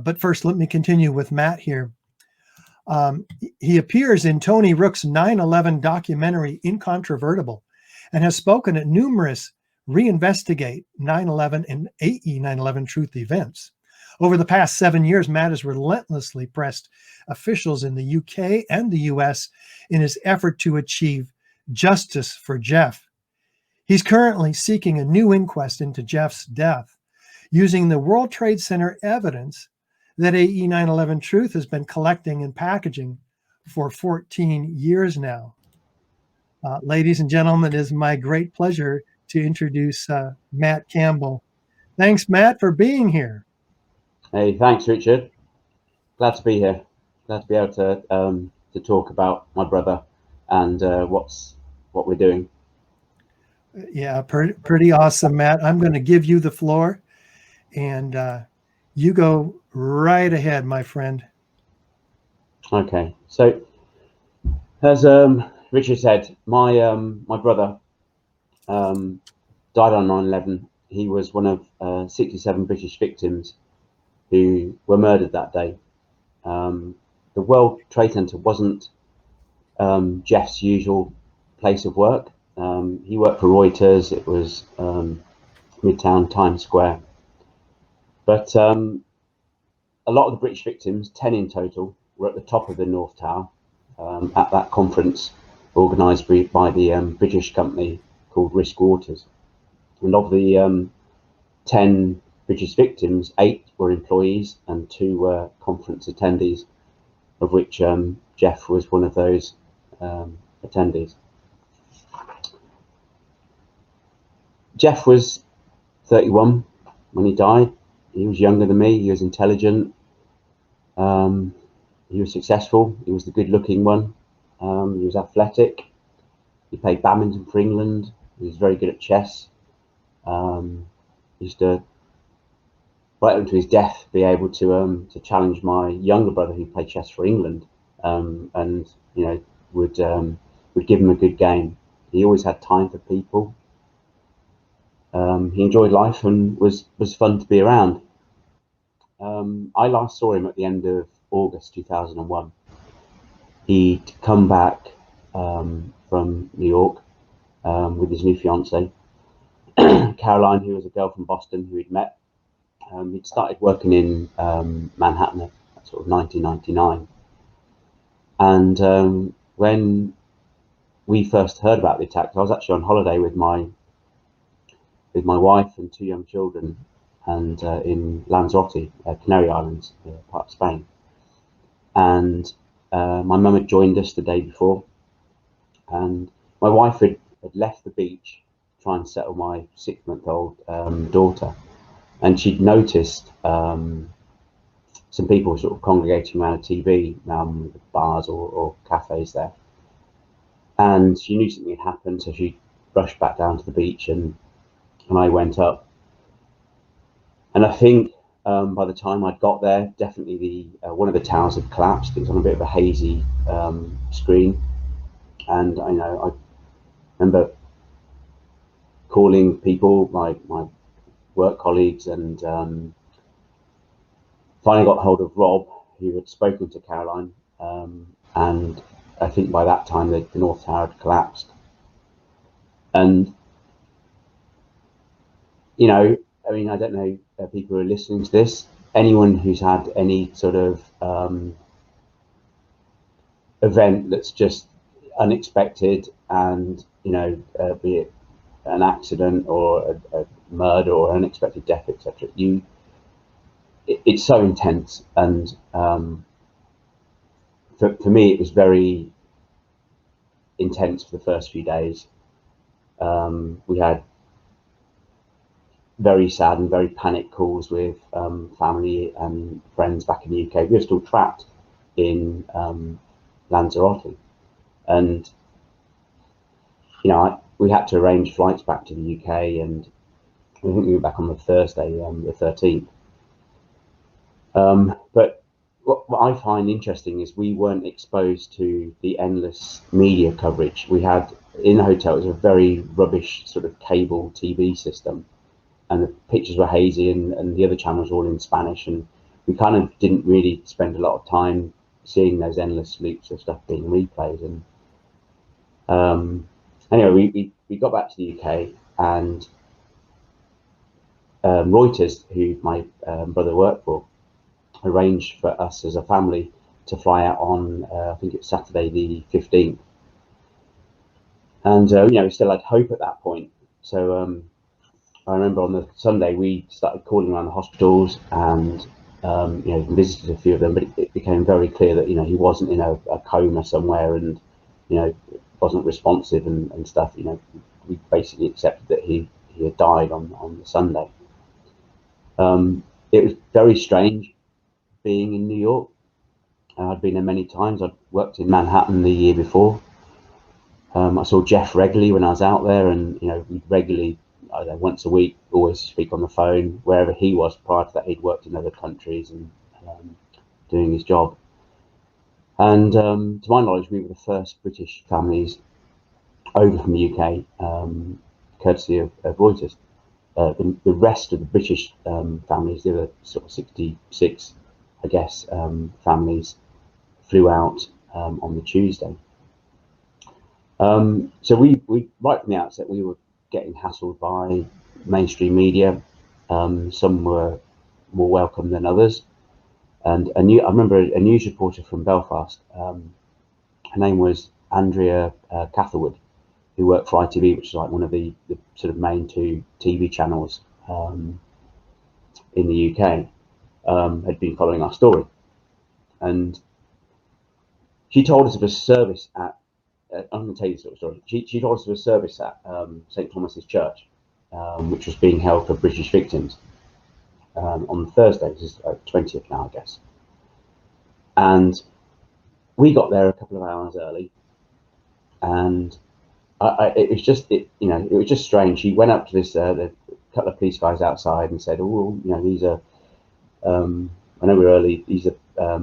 But first, let me continue with Matt here. He appears in Tony Rook's 9/11 documentary Incontrovertible and has spoken at numerous Reinvestigate 9/11 and AE 9/11 Truth events. Over the past 7 years, Matt has relentlessly pressed officials in the UK and the US in his effort to achieve justice for Jeff. He's currently seeking a new inquest into Jeff's death, using the World Trade Center evidence that AE 9/11 Truth has been collecting and packaging for 14 years now. Ladies and gentlemen, it is my great pleasure to introduce Matt Campbell. Thanks, Matt, for being here. Hey, thanks, Richard. Glad to be here. Glad to be able to talk about my brother and what we're doing. Yeah, pretty awesome, Matt. I'm going to give you the floor, and you go right ahead, my friend. Okay, so as Richard said, my brother died on 9/11. He was one of 67 British victims who were murdered that day. The World Trade Center wasn't Jeff's usual place of work. He worked for Reuters. It was Midtown Times Square. But a lot of the British victims, 10 in total, were at the top of the North Tower at that conference organised by the British company called Risk Waters. And of the 10 British victims, 8 were employees and 2 were conference attendees, of which Jeff was one of those attendees. Jeff was 31 when he died. He was younger than me. He was intelligent. He was successful. He was the good-looking one. He was athletic. He played badminton for England. He was very good at chess. He used to, right up to his death, be able to challenge my younger brother who played chess for England, and would give him a good game. He always had time for people. He enjoyed life and was fun to be around. I last saw him at the end of August 2001. He'd come back from New York with his new fiancée, Caroline, who was a girl from Boston who he'd met. He'd started working in Manhattan at sort of 1999. And when we first heard about the attack, I was actually on holiday with my wife and 2 young children, and in Lanzarote, Canary Islands, part of Spain. And my mum had joined us the day before, and my wife had left the beach to try and settle my 6-month-old daughter, and she'd noticed some people sort of congregating around a TV, bars or cafes there, and she knew something had happened, so she rushed back down to the beach, and I went up. And I think by the time I'd got there, definitely one of the towers had collapsed. It was on a bit of a hazy screen, and I remember calling people, my work colleagues, and finally got hold of Rob, who had spoken to Caroline, and I think by that time the North Tower had collapsed. And I don't know people who are listening to this, anyone who's had any sort of event that's just unexpected, and be it an accident or a murder or unexpected death, etc. It's so intense, and for me it was very intense for the first few days. We had very sad and very panic calls with family and friends back in the UK. We were still trapped in Lanzarote, and we had to arrange flights back to the UK, and I think we were back on the Thursday, the 13th. But what I find interesting is we weren't exposed to the endless media coverage. We had in the hotel, it was a very rubbish sort of cable TV system, and the pictures were hazy, and the other channels were all in Spanish, and we kind of didn't really spend a lot of time seeing those endless loops of stuff being replayed. And anyway, we got back to the UK, and Reuters, who my brother worked for, arranged for us as a family to fly out on I think it's Saturday the 15th. And we still had hope at that point. So I remember on the Sunday we started calling around the hospitals and visited a few of them, but it became very clear that he wasn't in a coma somewhere and wasn't responsive and stuff. We basically accepted that he had died on the Sunday. It was very strange being in New York. I'd been there many times. I'd worked in Manhattan the year before. I saw Jeff regularly when I was out there, and we'd regularly, I don't know, once a week, always speak on the phone wherever he was. Prior to that, he'd worked in other countries and doing his job. And to my knowledge, we were the first British families over from the UK, courtesy of Reuters. The rest of the British families, the other sort of 66, I guess, families, flew out on the Tuesday. So we right from the outset, we were getting hassled by mainstream media. Some were more welcome than others. And I remember a news reporter from Belfast. Her name was Andrea Catherwood, who worked for ITV, which is like one of the sort of main two TV channels in the UK. Had been following our story, and she told us of a service at. I'm going to tell you the sort of story. She told us of a service at St Thomas's Church, which was being held for British victims on Thursday. This is 20th now, I guess. And we got there a couple of hours early, and it was just strange. She went up to this the couple of police guys outside and said, "Oh, these are I know we're early. These are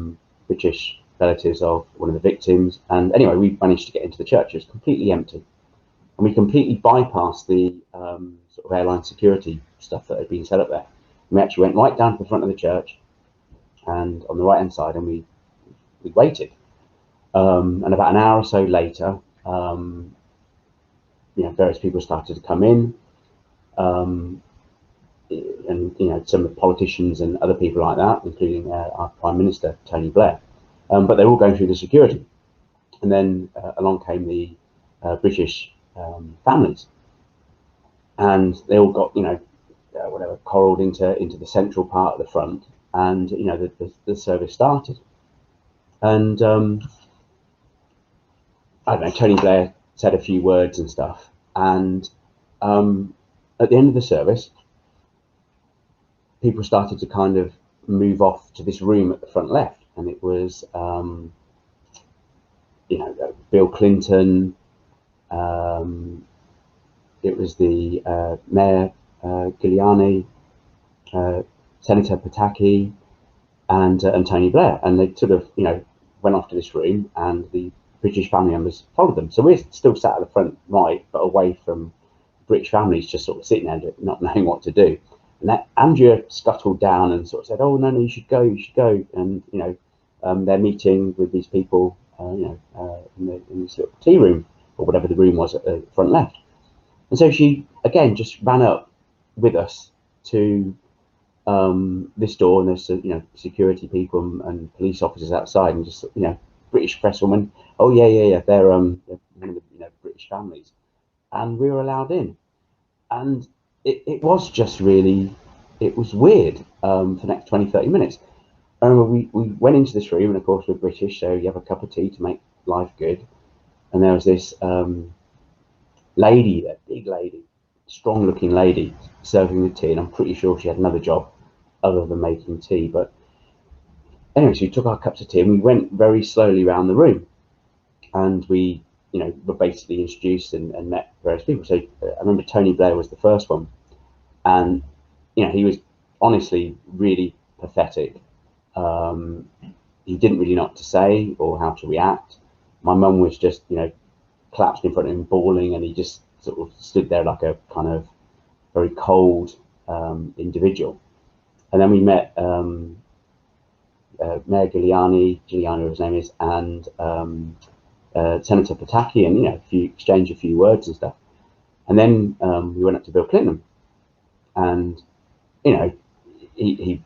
British relatives of one of the victims." And anyway, we managed to get into the church. It was completely empty, and we completely bypassed the sort of airline security stuff that had been set up there. We actually went right down to the front of the church, and on the right hand side, and we waited. And about an hour or so later, various people started to come in, and some of the politicians and other people like that, including our Prime Minister Tony Blair. But they were all going through the security, and then along came the British families, and they all got corralled into the central part of the front, and the service started. And I don't know, Tony Blair said a few words and stuff, and at the end of the service, people started to kind of move off to this room at the front left, and it was Bill Clinton, it was the Mayor Giuliani, Senator Pataki, and Tony Blair, and they sort of went off to this room, and the British family members followed them. So we're still sat at the front right, but away from British families, just sort of sitting there not knowing what to do. And that Andrea scuttled down and sort of said, "Oh no, you should go, And they're meeting with these people, in this little tea room or whatever the room was at the front left." And so she again just ran up with us to this door, and there's security people and police officers outside, and just British presswoman. "Oh yeah, they're one of the British families," and we were allowed in, and it was just really, it was weird for the next 20-30 minutes. I remember we went into this room, and of course we're British, so you have a cup of tea to make life good, and there was this lady, that big lady, strong looking lady, serving the tea, and I'm pretty sure she had another job other than making tea. But anyway, so we took our cups of tea and we went very slowly around the room, and we were basically introduced and met various people. So I remember Tony Blair was the first one, and he was honestly really pathetic. He didn't really know what to say or how to react. My mum was just collapsed in front of him bawling, and he just sort of stood there like a kind of very cold individual. And then we met Mayor Giuliani, his name is, and Senator Pataki, and exchange a few words and stuff. And then we went up to Bill Clinton, and he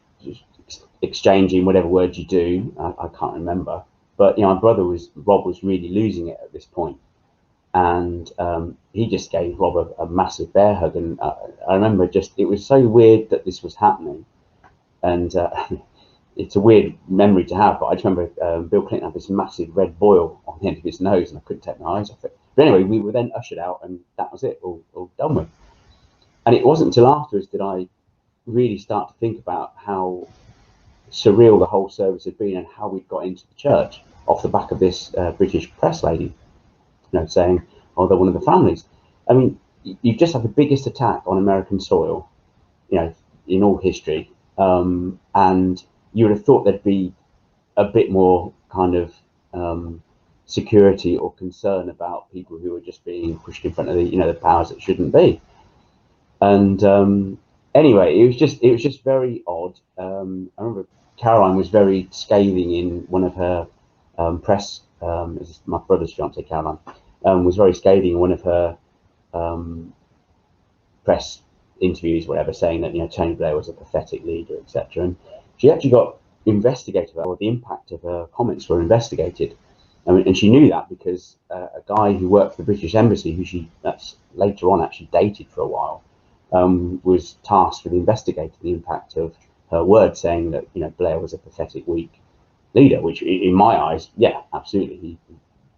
exchanging whatever words you do, I can't remember, but my brother Rob was really losing it at this point, and he just gave Rob a massive bear hug, and I remember it was so weird that this was happening, and it's a weird memory to have, but I just remember Bill Clinton had this massive red boil on the end of his nose, and I couldn't take my eyes off it. But anyway, we were then ushered out, and that was it, all done with. And it wasn't until afterwards did I really start to think about how surreal the whole service had been, and how we'd got into the church off the back of this British press lady, saying, "Oh, they're one of the families." I mean, you've just had the biggest attack on American soil, in all history, and you would have thought there'd be a bit more kind of security or concern about people who were just being pushed in front of the powers that shouldn't be. And anyway, it was just very odd. I remember Caroline was very scathing in one of her press. My brother's fiance, Caroline, was very scathing in one of her press interviews, whatever, saying that Tony Blair was a pathetic leader, etc. And she actually got investigated, or the impact of her comments were investigated. And she knew that because a guy who worked for the British Embassy, who that's later on actually dated for a while, was tasked with investigating the impact of her words, saying that Blair was a pathetic, weak leader. Which, in my eyes, yeah, absolutely, he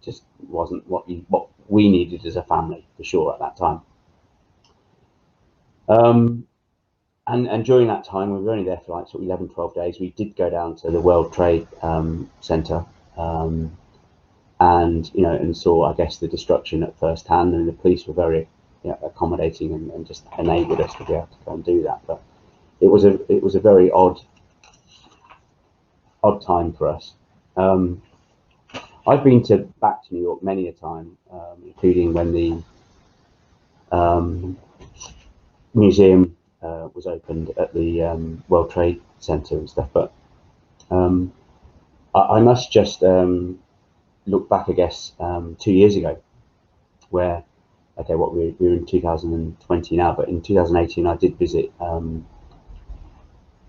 just wasn't what we needed as a family, for sure, at that time. And during that time, we were only there for like sort of 11, 12 days. We did go down to the World Trade Center, and saw, I guess, the destruction at first hand. And the police were very accommodating and just enabled us to be able to go and do that. But it was a very odd time for us. I've been back to New York many a time, including when the museum was opened at the World Trade Center and stuff. But I must just look back, I guess, 2 years ago, where, okay, we're in 2020 now, but in 2018 I did visit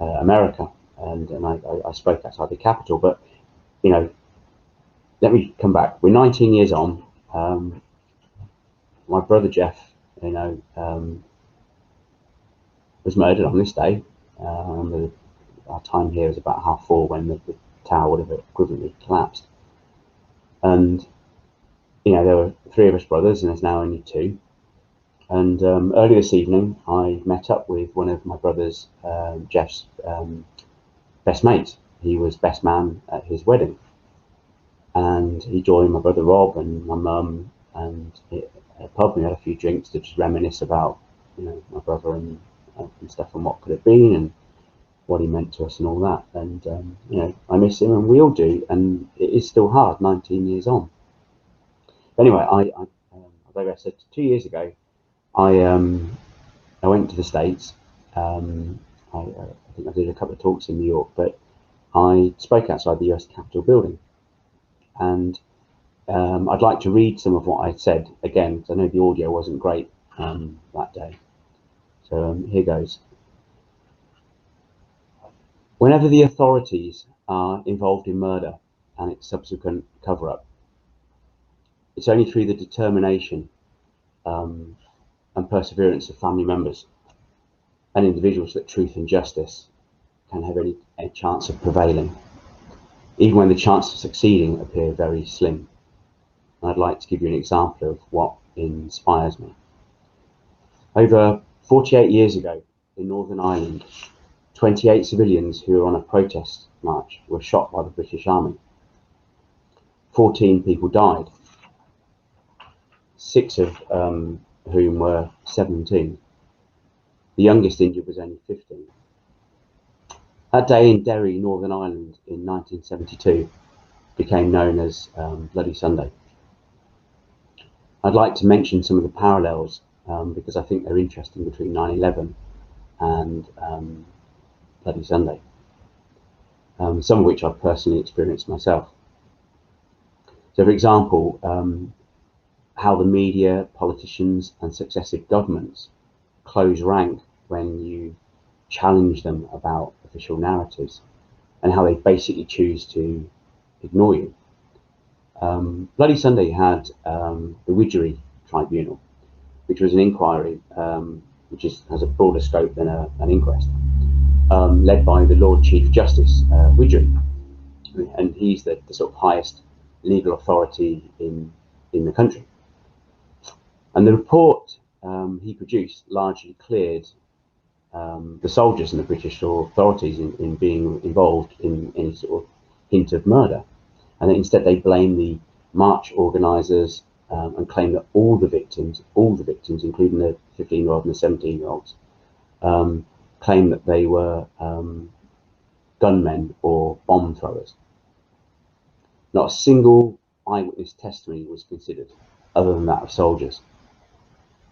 America, and I spoke outside the Capitol. But let me come back. We're 19 years on. My brother Jeff, was murdered on this day. Our time here is about 4:30 when the tower would have equivalently collapsed. And there were 3 of us brothers, and there's now only 2. And early this evening, I met up with one of my brother's, Jeff's, best mates. He was best man at his wedding, and he joined my brother Rob and my mum and a pub. We had a few drinks to just reminisce about my brother and stuff, and what could have been, and what he meant to us, and all that. And I miss him, and we all do, and it is still hard 19 years on. Anyway, like I said, 2 years ago, I went to the States. I think I did a couple of talks in New York, but I spoke outside the US Capitol building, and I'd like to read some of what I said again, because I know the audio wasn't great that day. So here goes. Whenever the authorities are involved in murder and its subsequent cover-up, it's only through the determination and perseverance of family members and individuals that truth and justice can have any chance of prevailing, even when the chances of succeeding appear very slim. And I'd like to give you an example of what inspires me. Over 48 years ago in Northern Ireland, 28 civilians who were on a protest march were shot by the British Army. 14 people died, 6 of whom were 17. The youngest injured was only 15. That day in Derry, Northern Ireland in 1972 became known as Bloody Sunday. I'd like to mention some of the parallels because I think they're interesting between 9/11 and Bloody Sunday. some of which I've personally experienced myself. So, for example, how the media, politicians, and successive governments close rank when you challenge them about official narratives, and how they basically choose to ignore you. Bloody Sunday had the Widgery Tribunal, which was an inquiry which has a broader scope than an inquest, led by the Lord Chief Justice Widgery, and he's the sort of highest legal authority in the country. And the report he produced largely cleared the soldiers and the British authorities in being involved in any sort of hint of murder, and that instead they blamed the march organisers and claimed that all the victims, including the 15-year-old and the 17-year-olds, claimed that they were gunmen or bomb throwers. Not a single eyewitness testimony was considered, other than that of soldiers.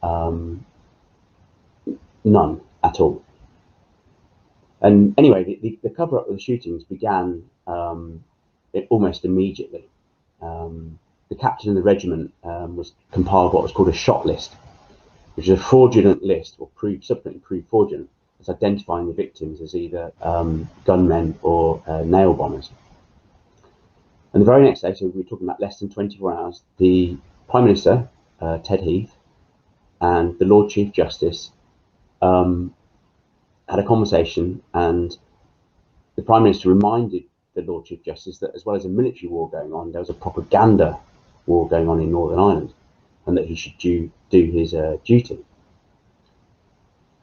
None at all. And anyway, the cover-up of the shootings began almost immediately. The captain of the regiment was compiled what was called a shot list, which is a fraudulent list, or subsequently proved fraudulent, as identifying the victims as either gunmen or nail bombers. And the very next day, so we were talking about less than 24 hours, the Prime Minister, Ted Heath, and the Lord Chief Justice had a conversation, and the Prime Minister reminded the Lord Chief Justice that as well as a military war going on, there was a propaganda war going on in Northern Ireland, and that he should do his duty.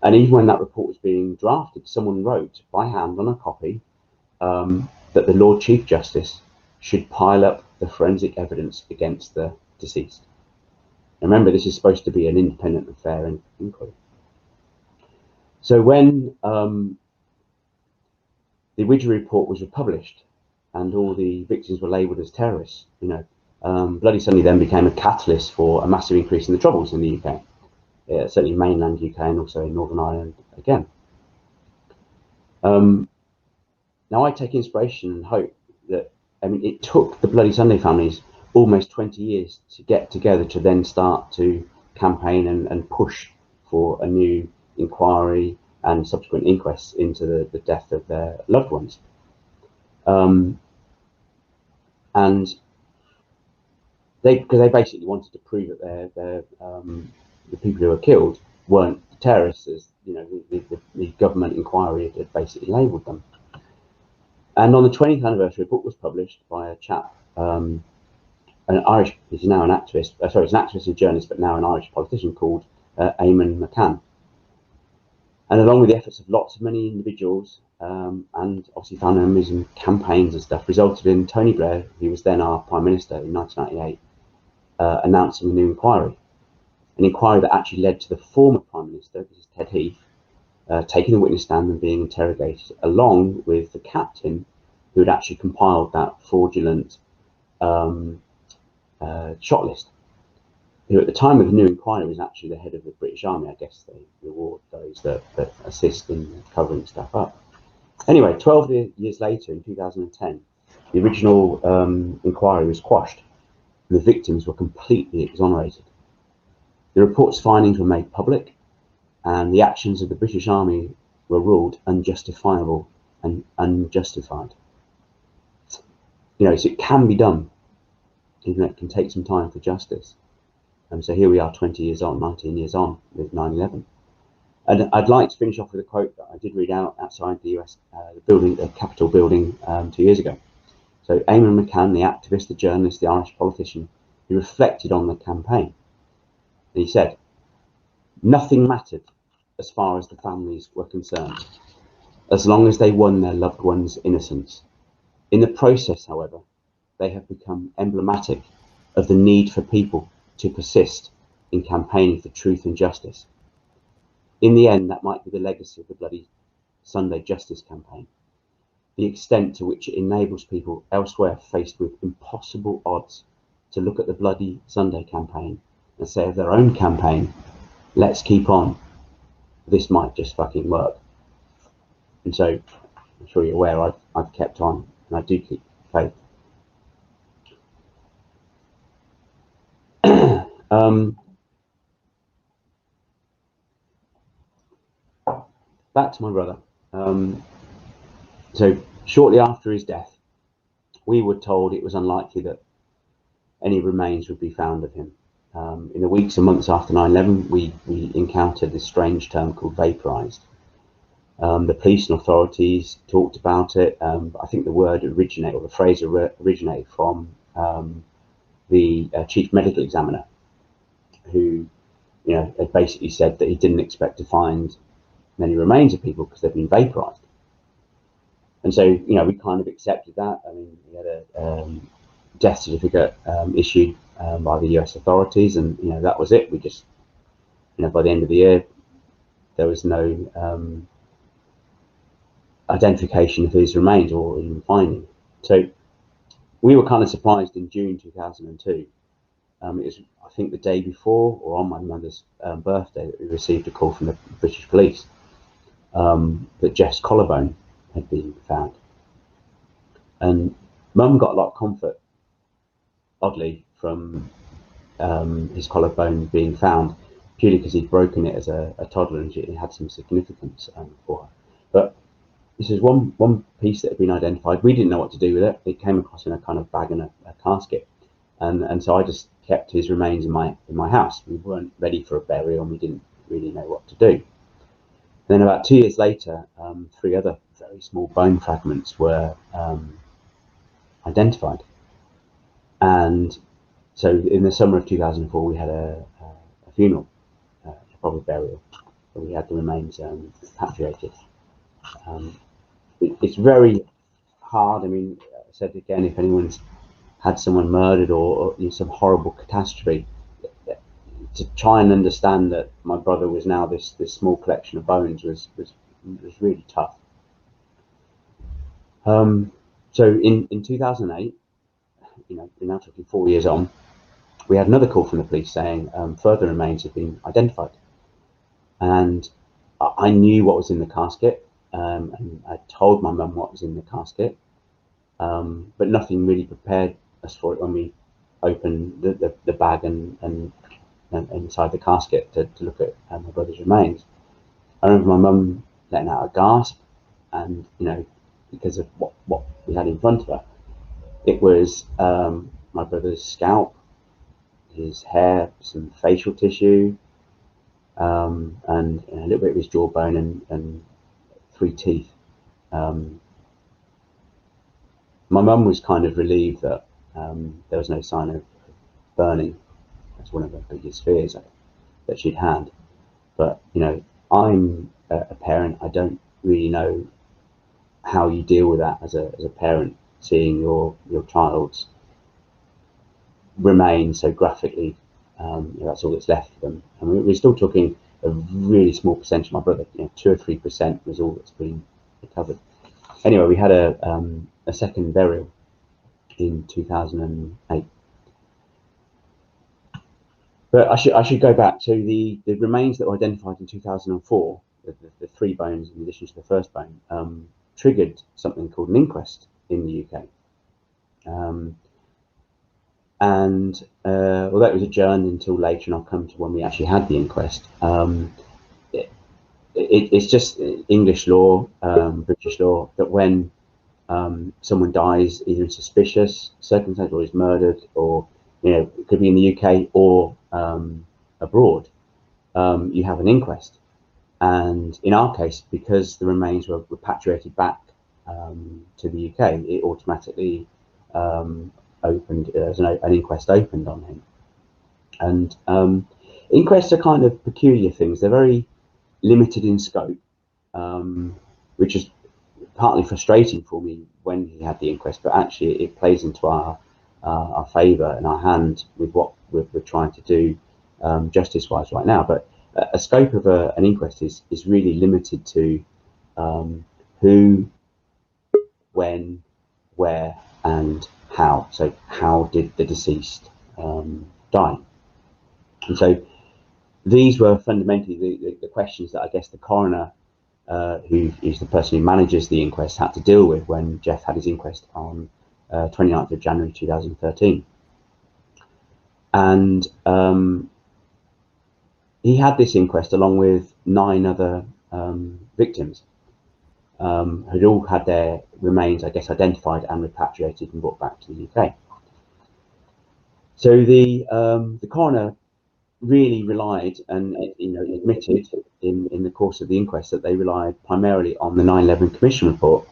And even when that report was being drafted, someone wrote by hand on a copy that the Lord Chief Justice should pile up the forensic evidence against the deceased. And remember, this is supposed to be an independent and fair inquiry. So when the Widgery report was published and all the victims were labelled as terrorists, Bloody Sunday then became a catalyst for a massive increase in the troubles in the UK, certainly mainland UK and also in Northern Ireland again. Now I take inspiration and hope that, it took the Bloody Sunday families almost 20 years to get together to then start to campaign and push for a new inquiry and subsequent inquests into the death of their loved ones. And because they basically wanted to prove that the people who were killed weren't terrorists, as the government inquiry had basically labelled them. And on the 20th anniversary, a book was published by a chap, an Irish, he's now an activist, he's an activist and journalist, but now an Irish politician, called Eamon McCann. And along with the efforts of many individuals, and obviously family members and campaigns and stuff, resulted in Tony Blair, who was then our Prime Minister in 1998, announcing a new inquiry. An inquiry that actually led to the former Prime Minister, this is Ted Heath, taking the witness stand and being interrogated, along with the captain who had actually compiled that fraudulent shot list, who at the time of the new inquiry was actually the head of the British Army. I guess they reward those that assist in covering stuff up. Anyway, 12 years later, in 2010, the original inquiry was quashed, and the victims were completely exonerated. The report's findings were made public, and the actions of the British Army were ruled unjustifiable and unjustified. So it can be done, even though it can take some time for justice. And so here we are 20 years on, 19 years on with 9/11. And I'd like to finish off with a quote that I did read out outside the US the Capitol building 2 years ago. So Eamon McCann, the activist, the journalist, the Irish politician, he reflected on the campaign. And he said, "Nothing mattered as far as the families were concerned, as long as they won their loved one's innocence. In the process, however, they have become emblematic of the need for people to persist in campaigning for truth and justice. In the end, that might be the legacy of the Bloody Sunday Justice campaign, the extent to which it enables people elsewhere faced with impossible odds to look at the Bloody Sunday campaign and say of their own campaign, let's keep on. This might just fucking work." And so I'm sure you're aware, I've kept on, and I do keep faith. Back to my brother. So shortly after his death, we were told it was unlikely that any remains would be found of him. In the weeks and months after 9/11, we encountered this strange term called vaporized. The police and authorities talked about it. I think the word originated, or the phrase originated from the chief medical examiner, who, had basically said that he didn't expect to find many remains of people because they've been vaporized. And so, we kind of accepted that. I mean, we had a death certificate issued by the US authorities, and that was it. We just, by the end of the year, there was no identification of his remains or even finding. So we were kind of surprised in June 2002. It was, I think, the day before or on my mother's birthday that we received a call from the British police that Jeff's collarbone had been found. And Mum got a lot of comfort, oddly, from his collarbone being found, purely because he'd broken it as a toddler, and it had some significance for her. But this is one piece that had been identified. We didn't know what to do with it. It came across in a kind of bag and a casket, and so I just kept his remains in my house. We weren't ready for a burial, and we didn't really know what to do. Then about 2 years later, 3 other very small bone fragments were identified, and so in the summer of 2004 we had a funeral, a proper burial, where we had the remains repatriated. It's very hard. I mean, I said again, if anyone's had someone murdered or some horrible catastrophe, to try and understand that my brother was now this small collection of bones was really tough. So in 2008, we're now talking 4 years on, we had another call from the police saying further remains have been identified, and I knew what was in the casket, and I told my mum what was in the casket, but nothing really prepared us for it when we opened the bag and inside the casket to look at my brother's remains. I remember my mum letting out a gasp, and because of what we had in front of her, it was my brother's scalp, his hair, some facial tissue, and a little bit of his jawbone and 3 teeth. My mum was kind of relieved that there was no sign of burning. That's one of her biggest fears that she'd had. But I'm a parent. I don't really know how you deal with that as a parent, seeing your child's remains so graphically. That's all that's left of them. I mean, we're still talking a really small percentage of my brother. 2 or 3% was all that's been recovered. Anyway, we had a second burial in 2008. But I should go back to the remains that were identified in 2004. The 3 bones in addition to the first bone triggered something called an inquest in the UK. Although it was adjourned until later, and I'll come to when we actually had the inquest, it's just English law, British law, that when someone dies either in suspicious circumstances or is murdered, or it could be in the UK or abroad, you have an inquest. And in our case, because the remains were repatriated back to the UK, it automatically opened, an inquest opened on him. And inquests are kind of peculiar things. They're very limited in scope, which is partly frustrating for me when he had the inquest, but actually it plays into our favour and our hand with what we're trying to do justice-wise right now. But a scope of an inquest is really limited to who, when, where, and how. So how did the deceased die? And so these were fundamentally the questions that I guess the coroner who is the person who manages the inquest, had to deal with when Jeff had his inquest on 29th of January 2013. And he had this inquest along with 9 other victims who'd all had their remains, I guess, identified and repatriated and brought back to the UK. So the coroner really relied and admitted in the course of the inquest that they relied primarily on the 9/11 Commission report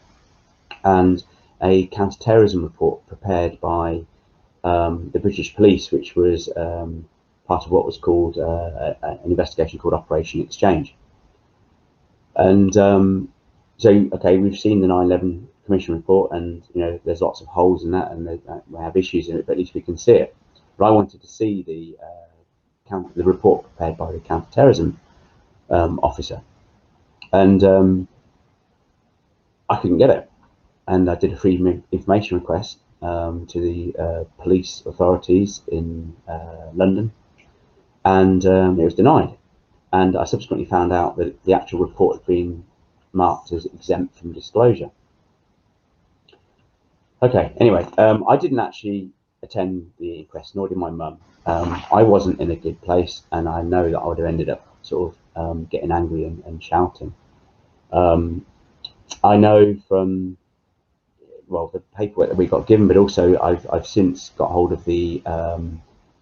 and a counter-terrorism report prepared by the British police, which was part of what was called an investigation called Operation Exchange. And so, okay, we've seen the 9/11 Commission report, and there's lots of holes in that, and we have issues in it, but at least we can see it. But I wanted to see the report prepared by the counter-terrorism officer, and I couldn't get it. And I did a freedom of information request to the police authorities in London, and it was denied. And I subsequently found out that the actual report had been marked as exempt from disclosure. Okay, anyway, I didn't actually attend the inquest, nor did my mum. I wasn't in a good place, and I know that I would have ended up sort of getting angry and shouting. I know from, well, the paperwork that we got given, but also I've since got hold of the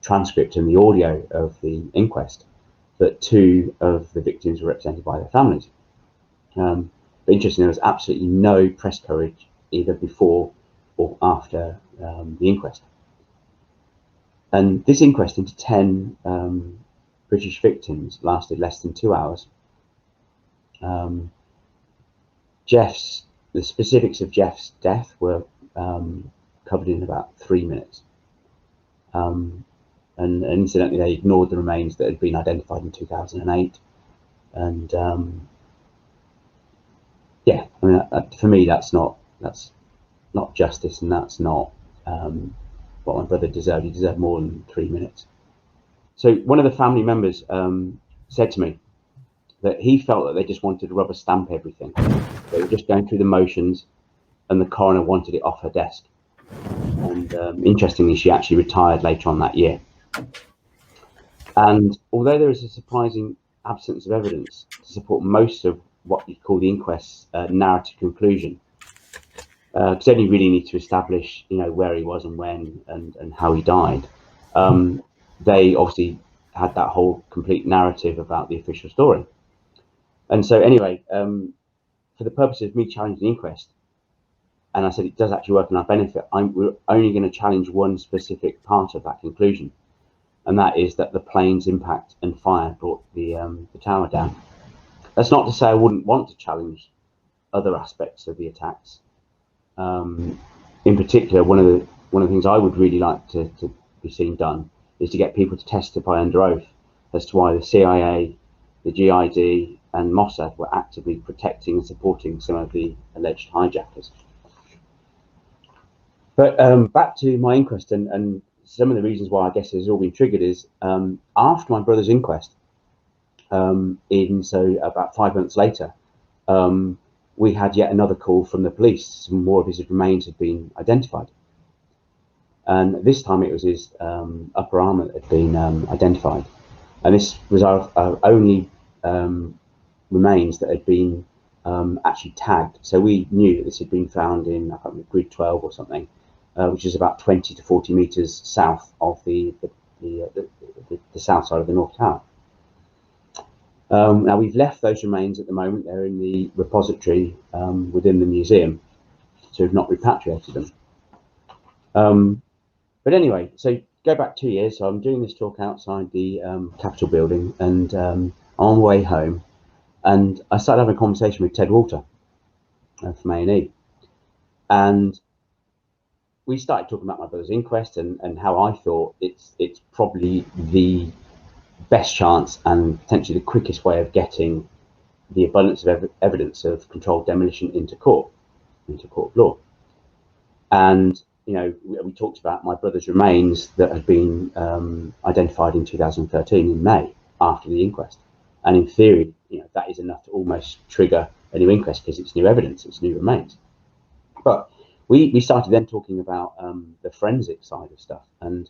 transcript and the audio of the inquest, that 2 of the victims were represented by their families. But interestingly, there was absolutely no press coverage either before or after the inquest. And this inquest into 10 British victims lasted less than 2 hours. The specifics of Jeff's death were covered in about 3 minutes. And incidentally, they ignored the remains that had been identified in 2008. And yeah, I mean, for me, that's not justice, and that's not what my brother deserved. He deserved more than 3 minutes. So one of the family members said to me that he felt that they just wanted to rubber stamp everything. They were just going through the motions, and the coroner wanted it off her desk. And interestingly, she actually retired later on that year. And although there is a surprising absence of evidence to support most of what you call the inquest's narrative conclusion, because they only really need to establish, where he was and when and how he died. They obviously had that whole complete narrative about the official story. And so anyway, for the purposes of me challenging the inquest, and I said it does actually work in our benefit, we're only going to challenge one specific part of that conclusion, and that is that the plane's impact and fire brought the tower down. That's not to say I wouldn't want to challenge other aspects of the attacks. In particular, one of the things I would really like to be seen done is to get people to testify under oath as to why the CIA, the GID, and Mossad were actively protecting and supporting some of the alleged hijackers. But back to my inquest, and some of the reasons why I guess it's all been triggered is after my brother's inquest, so about 5 months later, we had yet another call from the police. Some more of his remains had been identified. And this time it was his upper arm that had been identified. And this was our only remains that had been actually tagged. So we knew that this had been found in, I can't remember, grid 12 or something, which is about 20 to 40 meters south of the south side of the North Tower. Now we've left those remains at the moment. They're in the repository within the museum, so we've not repatriated them. But anyway, so go back 2 years. So I'm doing this talk outside the Capitol building, and on the way home, and I started having a conversation with Ted Walter from A&E, and we started talking about my brother's inquest and how I thought it's probably the best chance and potentially the quickest way of getting the abundance of evidence of controlled demolition into court of law. And we talked about my brother's remains that had been identified in 2013 in May after the inquest, and in theory, that is enough to almost trigger a new inquest because it's new evidence, it's new remains. But we started then talking about the forensic side of stuff, and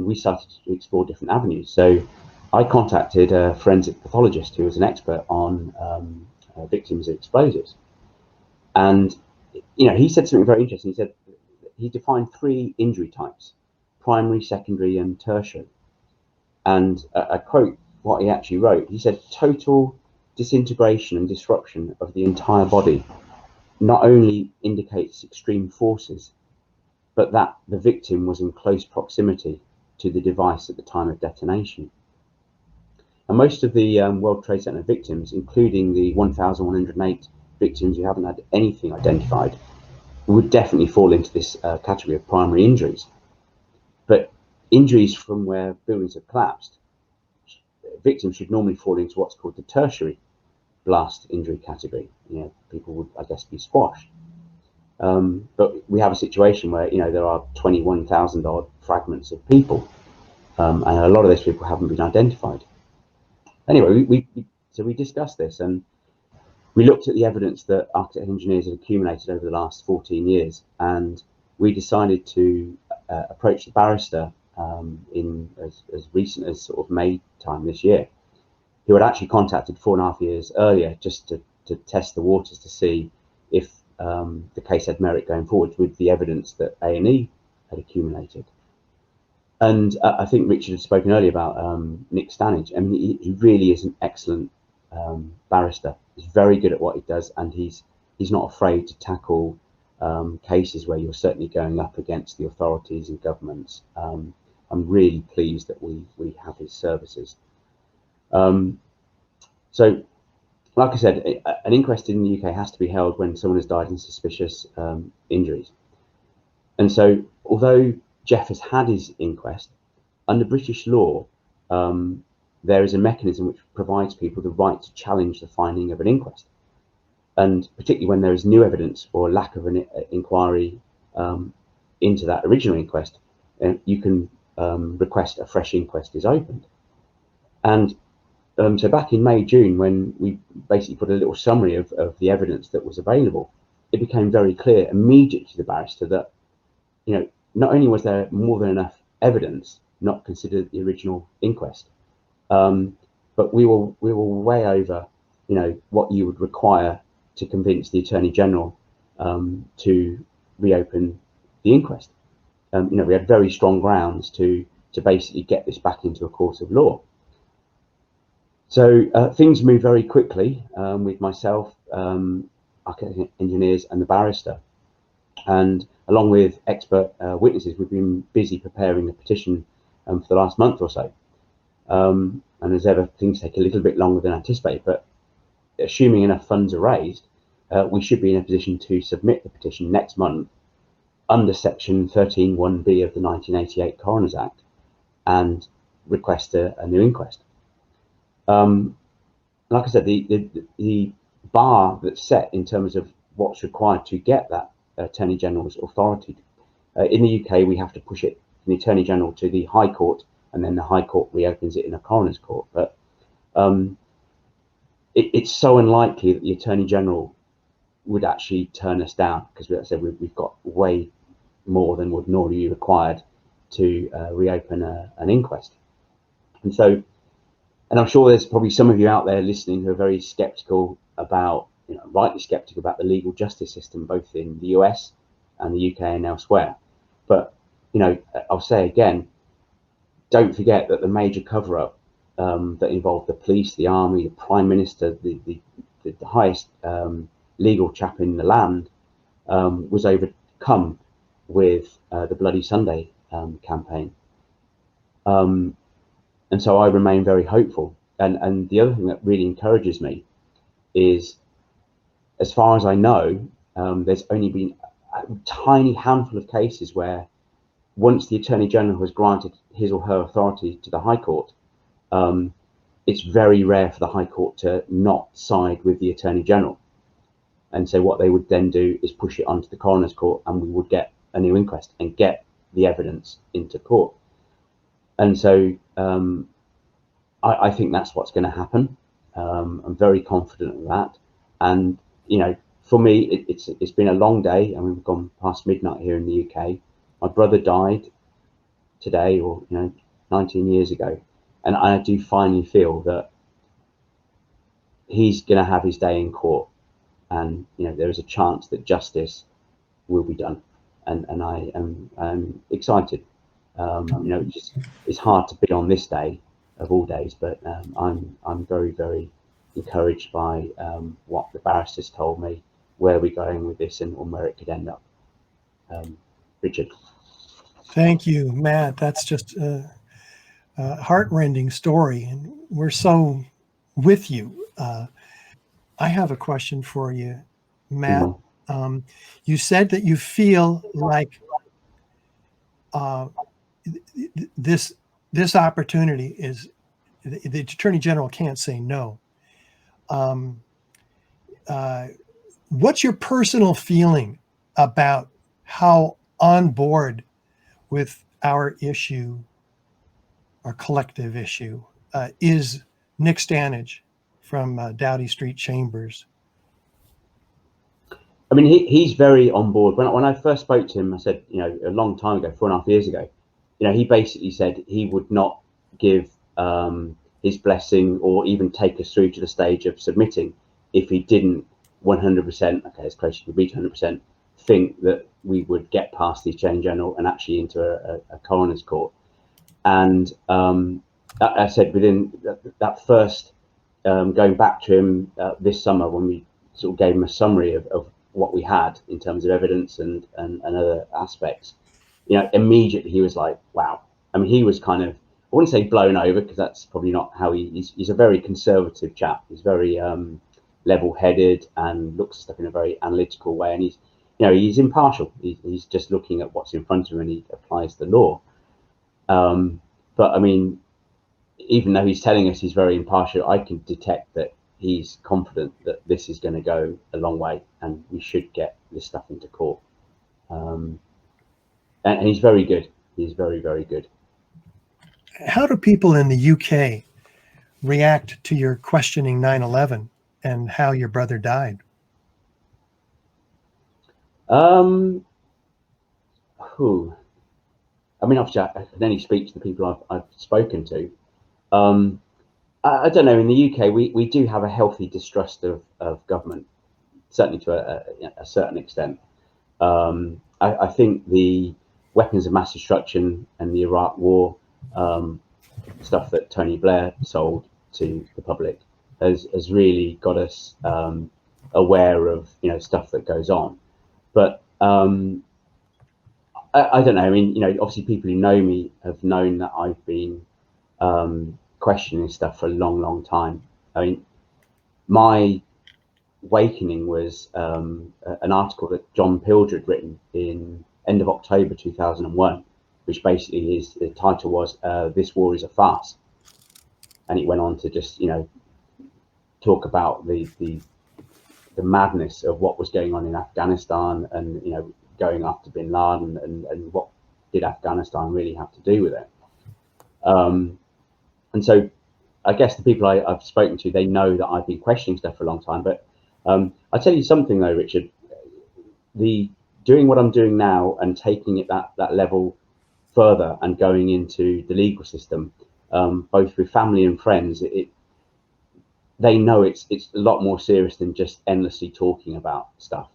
we started to explore different avenues. So I contacted a forensic pathologist who was an expert on victims of explosives, and he said something very interesting. He said he defined 3 injury types: primary, secondary, and tertiary. And I quote what he actually wrote. He said, "Total disintegration and disruption of the entire body not only indicates extreme forces, but that the victim was in close proximity to the device at the time of detonation." And most of the World Trade Center victims, including the 1,108 victims who haven't had anything identified, would definitely fall into this category of primary injuries. But injuries from where buildings have collapsed, victims should normally fall into what's called the tertiary blast injury category. People would, I guess, be squashed. But we have a situation where there are 21,000 odd fragments of people, and a lot of those people haven't been identified. Anyway, so we discussed this, and we looked at the evidence that architects and engineers had accumulated over the last 14 years, and we decided to approach the barrister in as recent as sort of May time this year, who had actually contacted 4.5 years earlier just to test the waters to see if the case had merit going forward with the evidence that A&E had accumulated. And I think Richard had spoken earlier about Nick Stanage. I mean, he really is an excellent barrister. He's very good at what he does, and he's not afraid to tackle cases where you're certainly going up against the authorities and governments. I'm really pleased that we have his services. So, like I said, an inquest in the UK has to be held when someone has died in suspicious injuries. And so, although Jeff has had his inquest, under British law, there is a mechanism which provides people the right to challenge the finding of an inquest. And particularly when there is new evidence or lack of an inquiry into that original inquest, you can request a fresh inquest is opened. And so back in May, June, when we basically put a little summary of the evidence that was available, it became very clear immediately to the barrister that, not only was there more than enough evidence not considered the original inquest, but we were way over, what you would require to convince the Attorney General to reopen the inquest. We had very strong grounds to basically get this back into a court of law. So things moved very quickly with myself, architects, engineers, and the barrister. And along with expert witnesses, we've been busy preparing a petition for the last month or so. And as ever, things take a little bit longer than anticipated, but assuming enough funds are raised, we should be in a position to submit the petition next month under Section 13(1)(b) of the 1988 Coroners Act and request a new inquest. Like I said, the bar that's set in terms of what's required to get that Attorney General's authority. In the UK, we have to push it from the Attorney General to the High Court, and then the High Court reopens it in a coroner's court. But it's so unlikely that the Attorney General would actually turn us down, because as I said, we've got way more than would normally be required to reopen an inquest. And I'm sure there's probably some of you out there listening who are very skeptical about, rightly skeptical about the legal justice system, both in the US and the UK and elsewhere. But, I'll say again, don't forget that the major cover-up that involved the police, the army, the Prime Minister, the highest legal chap in the land, was overcome with the Bloody Sunday campaign. And so I remain very hopeful. And the other thing that really encourages me is, as far as I know, there's only been a tiny handful of cases where, once the Attorney General has granted his or her authority to the High Court, it's very rare for the High Court to not side with the Attorney General. And so what they would then do is push it onto the Coroner's Court, and we would get a new inquest and get the evidence into court. And so I think that's what's going to happen. I'm very confident of that. And for me, it's been a long day. I mean, we've gone past midnight here in the UK. My brother died today, or 19 years ago, and I do finally feel that he's going to have his day in court, and there is a chance that justice will be done, and I am excited. It's hard to be on this day of all days, but I'm very, very encouraged by what the barristers told me, where we're going with this, and where it could end up. Richard. Thank you, Matt. That's just a heart-rending story, and we're so with you. I have a question for you, Matt. You said that you feel like this opportunity is the Attorney General can't say no. What's your personal feeling about how on board with our issue, our collective issue, is Nick Stanage from Doughty Street Chambers? I mean, he's very on board. When I first spoke to him, I said, a long time ago, 4.5 years ago, he basically said he would not give his blessing or even take us through to the stage of submitting if he didn't 100%, okay, as close as you could be to 100%, think that we would get past the Attorney General and actually into a coroner's court. And I said within that first, going back to him this summer when we sort of gave him a summary of what we had in terms of evidence and other aspects, immediately he was like, wow. I mean, he was kind of, I wouldn't say blown over, because that's probably not how he's a very conservative chap. He's very level-headed and looks at stuff in a very analytical way. And he's impartial. He's just looking at what's in front of him, and he applies the law. But I mean, even though he's telling us he's very impartial, I can detect that he's confident that this is going to go a long way and we should get this stuff into court. And he's very good. He's very, very good. How do people in the UK react to your questioning 9/11 and how your brother died? I mean, obviously, I can only speak to the people I've spoken to. I don't know. In the UK, we do have a healthy distrust of government, certainly to a certain extent. I think the weapons of mass destruction and the Iraq War stuff that Tony Blair sold to the public has really got us aware of stuff that goes on. But I don't know. I mean, obviously people who know me have known that I've been questioning stuff for a long, long time. I mean, my awakening was an article that John Pilger had written in end of October 2001, which basically the title was "This War is a Farce," and it went on to just talk about the madness of what was going on in Afghanistan, and going after bin Laden, and what did Afghanistan really have to do with it. And so I guess the people I've spoken to, they know that I've been questioning stuff for a long time. But I'll tell you something though, Richard, doing what I'm doing now and taking it that level further and going into the legal system, both with family and friends, they know it's a lot more serious than just endlessly talking about stuff.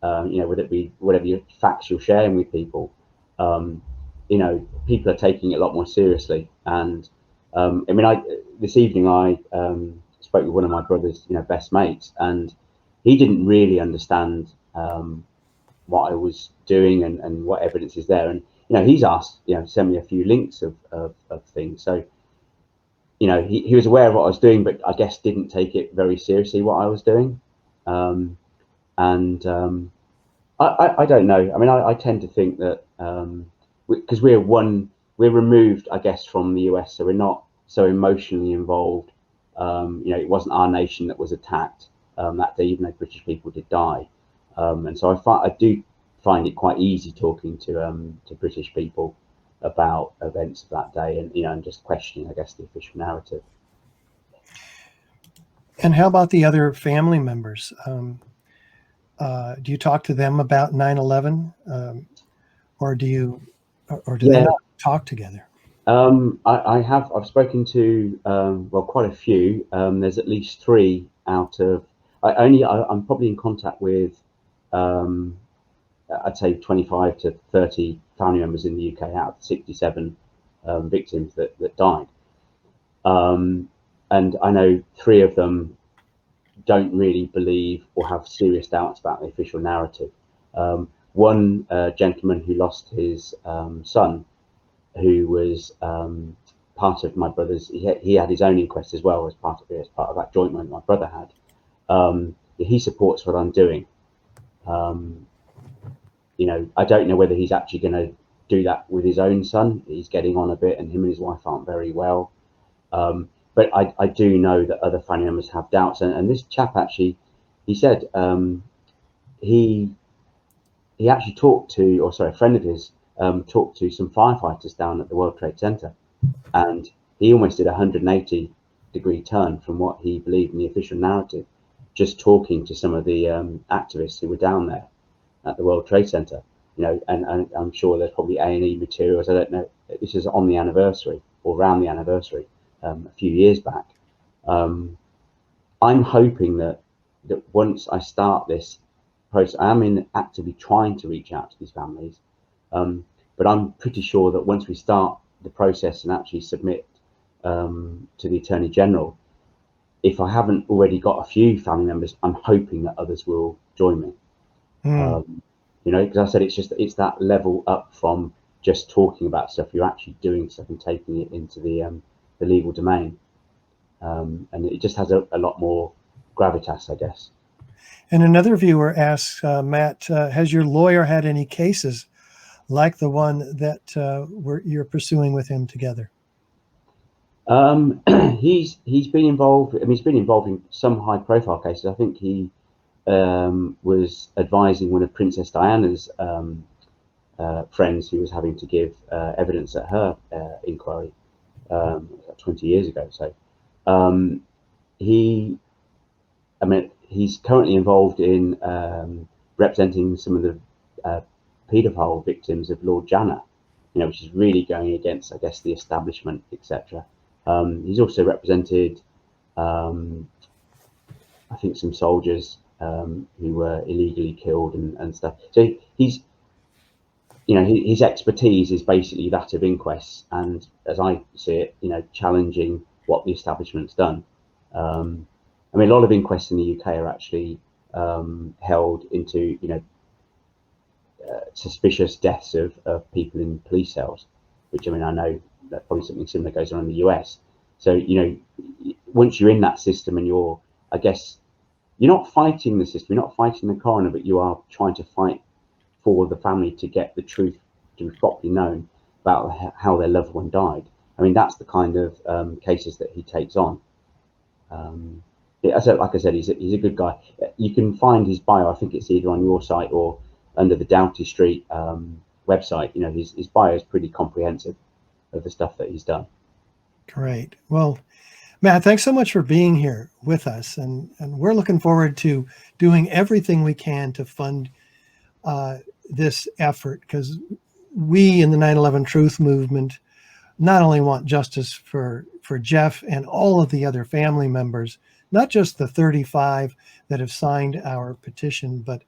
Whether it be whatever facts you're sharing with people, people are taking it a lot more seriously. And I mean, this evening I spoke with one of my brother's best mates, and he didn't really understand what I was doing and what evidence is there. And he's asked, send me a few links of things. So he was aware of what I was doing, but I guess didn't take it very seriously what I was doing. I don't know. I mean, I tend to think that because we're removed, I guess, from the US, so we're not so emotionally involved. It wasn't our nation that was attacked that day, even though British people did die. And so I do find it quite easy talking to British people about events of that day, and and just questioning, I guess, the official narrative. And how about the other family members? Do you talk to them about 9/11, or do they Yeah, not talk together? I've spoken to well, quite a few. There's at least three out of I'm probably in contact with um, I'd say 25 to 30 family members in the UK out of 67 victims that died. And I know three of them don't really believe or have serious doubts about the official narrative. One gentleman who lost his son, who was part of my brother's, he had his own inquest as well as part of it, as part of that joint one my brother had. He supports what I'm doing. Um, I don't know whether he's actually going to do that with his own son. He's getting on a bit, and him and his wife aren't very well. But I do know that other family members have doubts, and this chap actually, he said he actually talked to, or sorry, a friend of his talked to some firefighters down at the World Trade Center, and he almost did a 180-degree turn from what he believed in the official narrative, just talking to some of the activists who were down there at the World Trade Center. And I'm sure there's probably A&E materials. I don't know. This is on the anniversary or around the anniversary a few years back. I'm hoping that once I start this process, I am actively trying to reach out to these families, but I'm pretty sure that once we start the process and actually submit to the Attorney General, if I haven't already got a few family members, I'm hoping that others will join me. Because I said it's that level up from just talking about stuff. You're actually doing stuff and taking it into the legal domain, and it just has a lot more gravitas, I guess. And another viewer asks, Matt, has your lawyer had any cases like the one that you're pursuing with him together? He's been involved. I mean, he's been involved in some high-profile cases. I think he was advising one of Princess Diana's friends who was having to give evidence at her inquiry 20 years ago. So he's currently involved in representing some of the paedophile victims of Lord Janner, which is really going against, I guess, the establishment, etc. He's also represented, I think, some soldiers who were illegally killed and stuff. So his expertise is basically that of inquests, and as I see it, challenging what the establishment's done. I mean, a lot of inquests in the UK are actually held into, suspicious deaths of people in police cells, which, I mean, I know that probably something similar goes on in the US. So, once you're in that system and I guess, you're not fighting the system, you're not fighting the coroner, but you are trying to fight for the family to get the truth to be properly known about how their loved one died. I mean, that's the kind of cases that he takes on. Like I said, he's a good guy. You can find his bio. I think it's either on your site or under the Doughty Street website. His bio is pretty comprehensive of the stuff that he's done. Great. Well, Matt, thanks so much for being here with us, and we're looking forward to doing everything we can to fund this effort, because we in the 9/11 Truth Movement not only want justice for Jeff and all of the other family members, not just the 35 that have signed our petition, but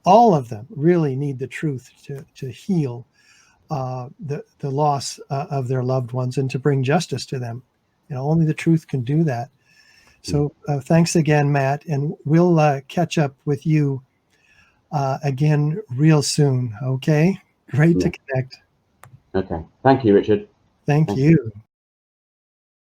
all of them really need the truth to heal the loss of their loved ones and to bring justice to them. Only the truth can do that. So thanks again, Matt, and we'll catch up with you again real soon. Okay, great to connect. Okay, thank you, Richard. Thank you.